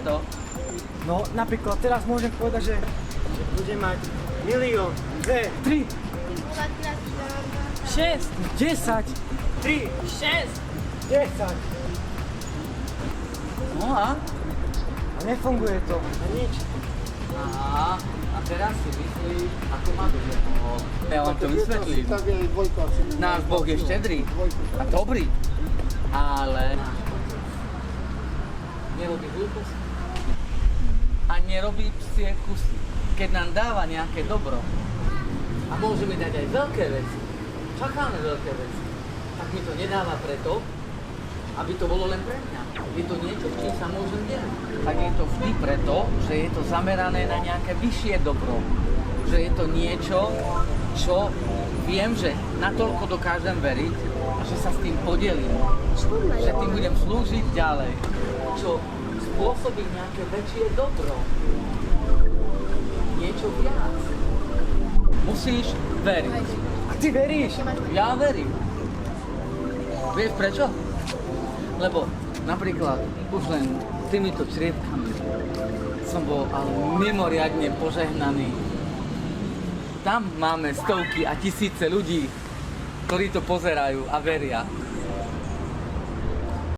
To. No, napríklad teraz môžem povedať, že budem mať 1 000 000, 2, 3, 6, 10, 3, 6. 10. No a? A nefunguje to. A nič. Aha, a teraz si myslíš, ako má dobre. No, ja vám to vysvetlím. Tak je dvojka. Náš Boh je štedrý a dobrý, ale nerobí hlúposti a nerobí psie kusy. Keď nám dáva nejaké dobro a môže mi dať aj veľké veci, čakáme veľké veci, tak mi to nedáva preto, aby to bolo len pre mňa. Je to niečo, s čím sa môžem deliť. Tak je to vždy preto, že je to zamerané na nejaké vyššie dobro. Že je to niečo, čo viem, že natoľko dokážem veriť a že sa s tým podelím. Že tým budem slúžiť ďalej. Čo spôsobí nejaké väčšie dobro. Niečo viac. Musíš veriť. A ty veríš? Ja verím. Vieš prečo? Lebo napríklad už len týmito čriepkami som bol ale mimoriadne požehnaný. Tam máme stovky a tisíce ľudí, ktorí to pozerajú a veria.